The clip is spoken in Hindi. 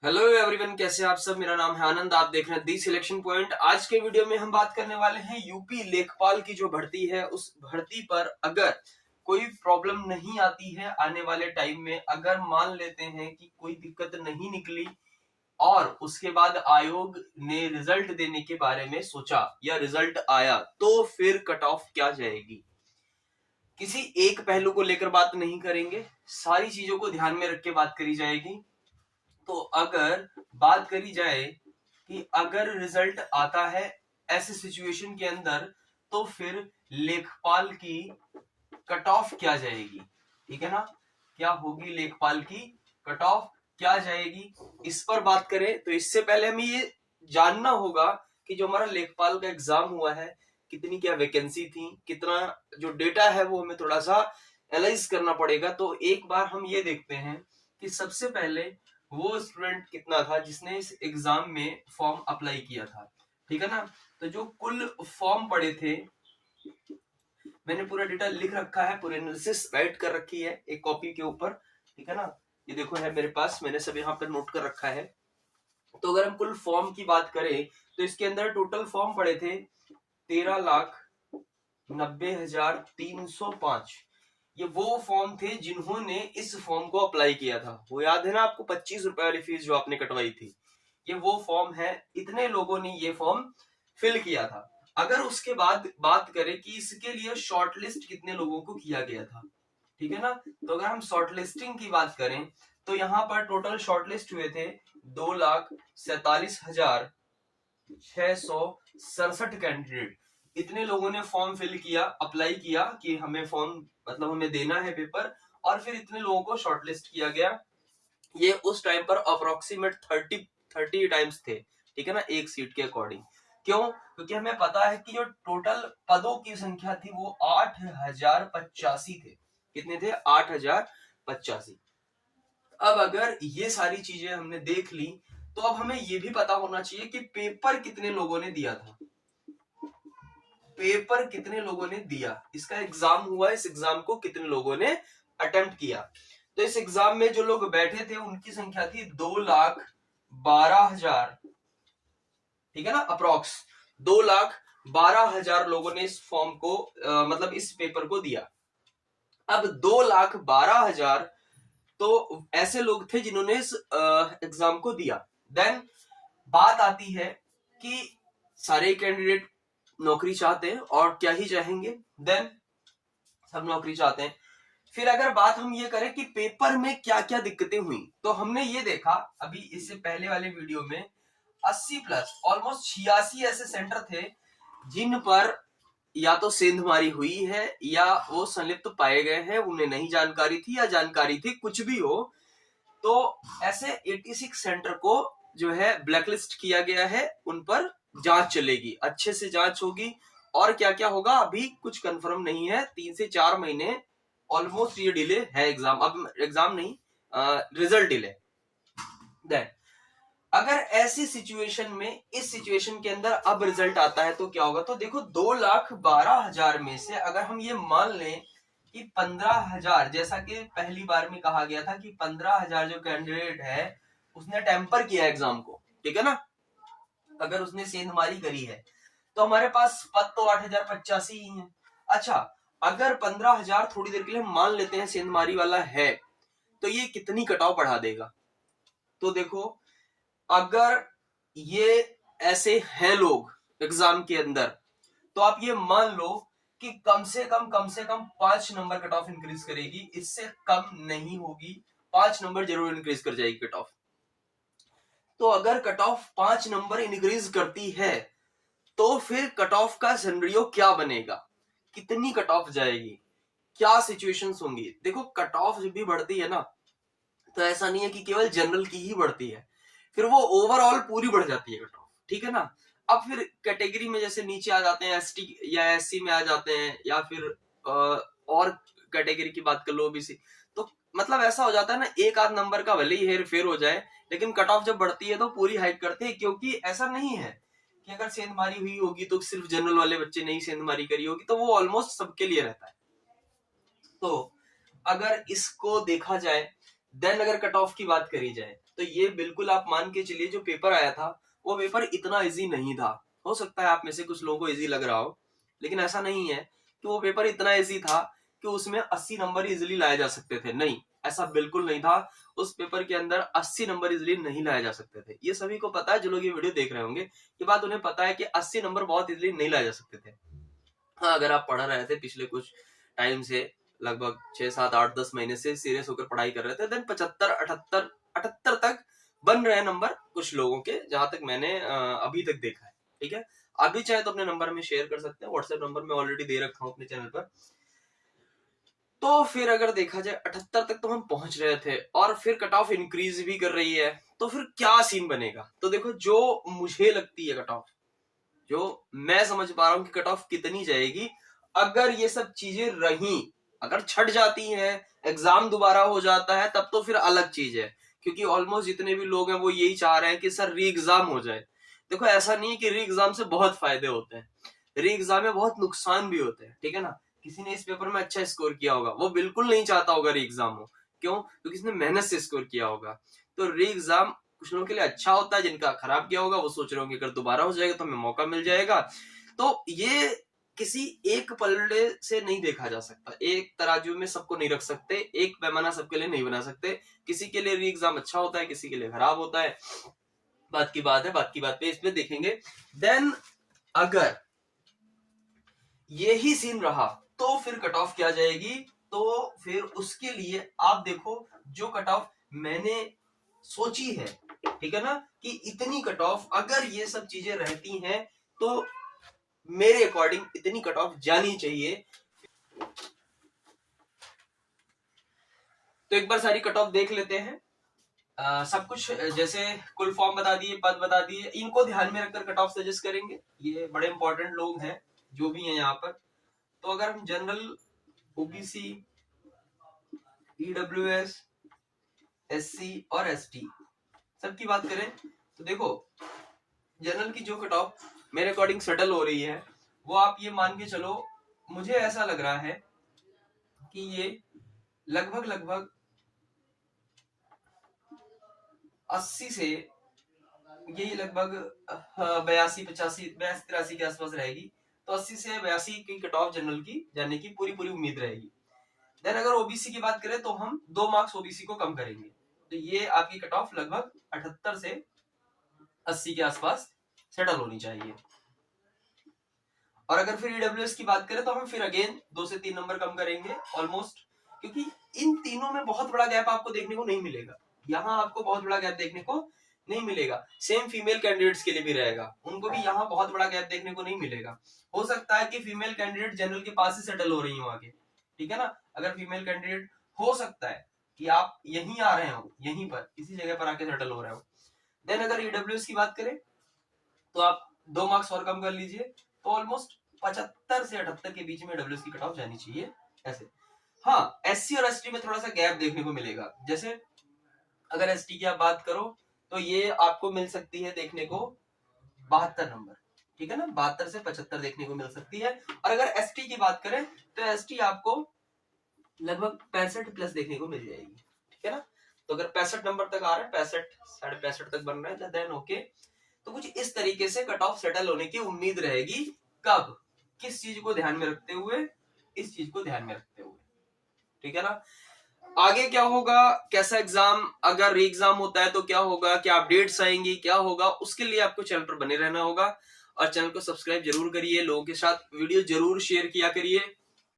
हेलो एवरीवन, कैसे आप सब। मेरा नाम है आनंद, आप देख रहे हैं दी सिलेक्शन पॉइंट। आज के वीडियो में हम बात करने वाले हैं यूपी लेखपाल की जो भर्ती है उस भर्ती पर अगर कोई प्रॉब्लम नहीं आती है आने वाले टाइम में, अगर मान लेते हैं कि कोई दिक्कत नहीं निकली और उसके बाद आयोग ने रिजल्ट देने के बारे में सोचा या रिजल्ट आया, तो फिर कट ऑफ क्या जाएगी। किसी एक पहलू को लेकर बात नहीं करेंगे, सारी चीजों को ध्यान में रख के बात करी जाएगी। तो अगर बात करी जाए कि अगर रिजल्ट आता है ऐसे सिचुएशन के अंदर, तो फिर लेखपाल की कट ऑफ क्या जाएगी, ठीक है ना। क्या होगी लेखपाल की कट ऑफ, क्या जाएगी, इस पर बात करें। तो इससे पहले हमें ये जानना होगा कि जो हमारा लेखपाल का एग्जाम हुआ है, कितनी क्या वैकेंसी थी, कितना जो डेटा है वो हमें थोड़ा सा एनालाइज करना पड़ेगा। तो एक बार हम ये देखते हैं कि सबसे पहले वो स्टूडेंट कितना था जिसने इस एग्जाम में फॉर्म अप्लाई किया था, ठीक है ना। तो जो कुल फॉर्म पड़े थे, मैंने पूरा डेटा लिख रखा है, पूरी एनालिसिस राइट कर रखी है एक कॉपी के ऊपर, ठीक है ना। ये देखो है मेरे पास, मैंने सब यहाँ पर नोट कर रखा है। तो अगर हम कुल फॉर्म की बात करें तो इसके अंदर टोटल फॉर्म पड़े थे 13,90,305। ये वो फॉर्म थे जिन्होंने इस फॉर्म को अप्लाई किया था। वो याद है ना आपको, 25 रुपए वाली फीस जो आपने कटवाई थी, ये वो फॉर्म है। इतने लोगों ने ये फॉर्म फिल किया था। अगर उसके बाद बात करें कि इसके लिए शॉर्टलिस्ट कितने लोगों को किया गया था, ठीक है ना। तो अगर हम शॉर्टलिस्टिंग की बात करें तो यहाँ पर टोटल शॉर्टलिस्ट हुए थे 2,47,667 कैंडिडेट। इतने लोगों ने फॉर्म फिल किया, अप्लाई किया कि हमें फॉर्म मतलब हमें देना है पेपर, और फिर इतने लोगों को शॉर्टलिस्ट किया गया। ये उस टाइम पर अप्रोक्सीमेट 30 टाइम्स थे, ठीक है ना, एक सीट के अकॉर्डिंग। क्यों? क्योंकि हमें पता है कि जो टोटल पदों की संख्या थी वो 8,085 थे। कितने थे? 8,085। अब अगर ये सारी चीजें हमने देख ली तो अब हमें ये भी पता होना चाहिए कि पेपर कितने लोगों ने दिया था। पेपर कितने लोगों ने दिया, इसका एग्जाम हुआ, इस एग्जाम को कितने लोगों ने अटेम्प्ट किया। तो इस एग्जाम में जो लोग बैठे थे उनकी संख्या थी 2,12,000, ठीक है ना, अप्रोक्स 2,12,000 लोगों ने इस फॉर्म को मतलब इस पेपर को दिया। अब 2,12,000 तो ऐसे लोग थे जिन्होंने इस एग्जाम को दिया। देन बात आती है कि सारे कैंडिडेट नौकरी चाहते हैं और क्या ही चाहेंगे, देन सब नौकरी चाहते हैं। फिर अगर बात हम ये करें कि पेपर में क्या क्या दिक्कतें हुई, तो हमने ये देखा अभी इससे पहले वाले वीडियो में 80 प्लस ऑलमोस्ट 86 ऐसे सेंटर थे जिन पर या तो सेंधमारी हुई है या वो संलिप्त पाए गए हैं, उन्हें नहीं जानकारी थी या जानकारी थी, कुछ भी हो। तो ऐसे 86 सेंटर को जो है ब्लैकलिस्ट किया गया है, उन पर जांच चलेगी, अच्छे से जांच होगी। और क्या क्या होगा अभी कुछ कंफर्म नहीं है, 3 से 4 महीने ऑलमोस्ट ये डिले है एग्जाम, अब एग्जाम नहीं, रिजल्ट डिले। देन अगर ऐसी सिचुएशन में, इस सिचुएशन के अंदर अब रिजल्ट आता है तो क्या होगा। तो देखो 2,12,000 में से अगर हम ये मान लें कि 15,000, जैसा कि पहली बार में कहा गया था कि 15,000 जो कैंडिडेट है उसने टेम्पर किया एग्जाम को, ठीक है ना, अगर उसने सेंधमारी करी है तो हमारे पास पद तो 8,085 ही है। अच्छा, अगर 15,000 थोड़ी देर के लिए हम मान लेते हैं सेंधमारी वाला है, तो ये कितनी कटाव बढ़ा देगा। तो देखो अगर ये ऐसे हैं लोग एग्जाम के अंदर, तो आप ये मान लो कि कम से कम 5 नंबर कट ऑफ इंक्रीज करेगी, इससे कम नहीं होगी, 5 नंबर जरूर इंक्रीज कर जाएगी कट ऑफ। तो अगर कट ऑफ 5 नंबर इंक्रीज करती है तो फिर कट ऑफ का सिनेरियो क्या बनेगा, कितनी कट ऑफ जाएगी, क्या सिचुएशंस होंगी। देखो कट ऑफ जब भी बढ़ती है ना, तो ऐसा नहीं है कि केवल जनरल की ही बढ़ती है, फिर वो ओवरऑल पूरी बढ़ जाती है कट ऑफ, ठीक है ना। अब फिर कैटेगरी में जैसे नीचे आ जाते हैं, एसटी या एससी में आ जाते हैं, या फिर और कैटेगरी की बात कर लो, ओबीसी, तो मतलब ऐसा हो जाता है ना, एक आध नंबर का भले ही हेर फेर हो जाए, लेकिन कट ऑफ जब बढ़ती है तो पूरी हाइक करते हैं। क्योंकि ऐसा नहीं है कि अगर सेंधमारी हुई होगी तो सिर्फ जनरल वाले बच्चे नहीं सेंधमारी करी होगी, तो वो ऑलमोस्ट सबके लिए रहता है। तो अगर इसको देखा जाए, देन अगर कट ऑफ की बात करी जाए तो ये बिल्कुल आप मान के चलिए जो पेपर आया था वो पेपर इतना इजी नहीं था। हो सकता है आप में से कुछ लोगों को इजी लग रहा हो, लेकिन ऐसा नहीं है कि वो पेपर इतना इजी था कि उसमें 80 नंबर इजीली लाए जा सकते थे। नहीं, ऐसा बिल्कुल नहीं था। उस पेपर के अंदर 80 नंबर इजीली नहीं लाए जा सकते थे। ये सभी को पता है, जो लोग ये वीडियो देख रहे होंगे ये बात उन्हें पता है कि 80 नंबर बहुत इजीली नहीं लाए जा सकते थे। हाँ, अगर आप पढ़ रहे थे पिछले कुछ टाइम से, लगभग 6, 7, 8, 10 महीने से सीरियस होकर पढ़ाई कर रहे थे, देन 75, 78 तक बन रहे नंबर कुछ लोगों के, जहां तक मैंने अभी तक देखा है। ठीक है, अभी चाहे तो अपने नंबर में शेयर कर सकते हैं, व्हाट्सएप नंबर में ऑलरेडी दे रखा हूं अपने चैनल पर। तो फिर अगर देखा जाए 78 तक तो हम पहुंच रहे थे, और फिर कट ऑफ इंक्रीज भी कर रही है, तो फिर क्या सीन बनेगा। तो देखो, जो मुझे लगती है कट ऑफ, जो मैं समझ पा रहा हूं कि कट ऑफ कितनी जाएगी अगर ये सब चीजें रही, अगर छट जाती हैं, एग्जाम दोबारा हो जाता है, तब तो फिर अलग चीज है। क्योंकि ऑलमोस्ट जितने भी लोग हैं वो यही चाह रहे हैं कि सर री एग्जाम हो जाए। देखो, ऐसा नहीं है कि री एग्जाम से बहुत फायदे होते हैं, री एग्जाम में बहुत नुकसान भी होते हैं। ठीक है ना, किसी ने इस पेपर में अच्छा स्कोर किया होगा, वो बिल्कुल नहीं चाहता होगा री एग्जाम हो। क्यों? क्योंकि इसने मेहनत से स्कोर किया होगा। तो री एग्जाम कुछ लोगों के लिए अच्छा होता है, जिनका खराब किया होगा वो सोच रहे होंगे अगर दोबारा हो जाएगा तो हमें मौका मिल जाएगा। तो ये किसी एक पलड़े से नहीं देखा जा सकता, एक तराजू में सबको नहीं रख सकते, एक पैमाना सबके लिए नहीं बना सकते। किसी के लिए री एग्जाम अच्छा होता है, किसी के लिए खराब होता है। बात की बात है, बात की बात पे इसमें देखेंगे। देन अगर यही सीन रहा तो फिर कट ऑफ क्या जाएगी। तो फिर उसके लिए आप देखो, जो कट ऑफ मैंने सोची है, ठीक है ना, कि इतनी कट ऑफ अगर ये सब चीजें रहती हैं तो मेरे अकॉर्डिंग इतनी कट ऑफ जानी चाहिए। तो एक बार सारी कट ऑफ देख लेते हैं। सब कुछ जैसे कुल फॉर्म बता दिए, पद बता दिए, इनको ध्यान में रखकर कट ऑफ सजेस्ट करेंगे। ये बड़े इंपॉर्टेंट लोग हैं जो भी हैं यहाँ पर। तो अगर हम जनरल, ओबीसी, ईडब्ल्यूएस, एससी और एसटी सबकी बात करें तो देखो, जनरल की जो कट ऑफ मेरे अकॉर्डिंग सेटल हो रही है, वो आप ये मान के चलो, मुझे ऐसा लग रहा है कि ये लगभग 80 से यही लगभग 82, 85, 82, 83 के आसपास रहेगी। तो 80 से 82 की कट ऑफ जनरल की जाने की पूरी उम्मीद रहेगी। देन अगर ओबीसी की बात करें तो हम 2 मार्क्स ओबीसी को कम करेंगे, तो ये आपकी कट ऑफ लगभग 78 से 80 के आसपास सेटल होनी चाहिए। और अगर फिर ईडब्ल्यूएस की बात करें तो हम फिर अगेन 2 से 3 नंबर कम करेंगे ऑलमोस्ट, क्योंकि इन तीनों में बहुत बड़ा गैप आपको देखने को नहीं मिलेगा। यहाँ आपको बहुत बड़ा गैप देखने को नहीं मिलेगा। सेम फीमेल कैंडिडेट्स के लिए भी रहेगा, उनको भी यहाँ बहुत बड़ा गैप देखने को नहीं मिलेगा। हो सकता है कि फीमेल कैंडिडेट जनरल के पास ही सेटल हो रही हो आगे, ठीक है ना। अगर फीमेल कैंडिडेट, हो सकता है कि आप यहीं आ रहे हो, यहीं पर इसी जगह पर आके सेटल हो रहे हो। देन अगर ईडब्ल्यूएस की बात करें तो आप 2 मार्क्स और कम कर लीजिए, तो ऑलमोस्ट 75 से 78 के बीच में डब्ल्यूएस की कट ऑफ जानी चाहिए ऐसे। हाँ, एससी और एसटी में थोड़ा सा गैप देखने को मिलेगा। जैसे अगर एसटी की आप बात करो तो ये आपको मिल सकती है देखने को 72 नंबर, ठीक है ना, 72 से 75 देखने को मिल सकती है। और अगर एसटी की बात करें तो एसटी आपको लगभग 65 प्लस देखने को मिल जाएगी, ठीक है ना। तो अगर 65 नंबर तक आ रहा है, 65, 65.5 तक बन रहा है, देन ओके। तो कुछ इस तरीके से कट ऑफ सेटल होने की उम्मीद रहेगी। कब? किस चीज को ध्यान में रखते हुए? इस चीज को ध्यान में रखते हुए, ठीक है ना। आगे क्या होगा, कैसा एग्जाम, अगर री एग्जाम होता है तो क्या होगा, क्या अपडेट्स आएंगी, क्या होगा, उसके लिए आपको चैनल पर बने रहना होगा। और चैनल को सब्सक्राइब जरूर करिए, लोगों के साथ वीडियो जरूर शेयर किया करिए।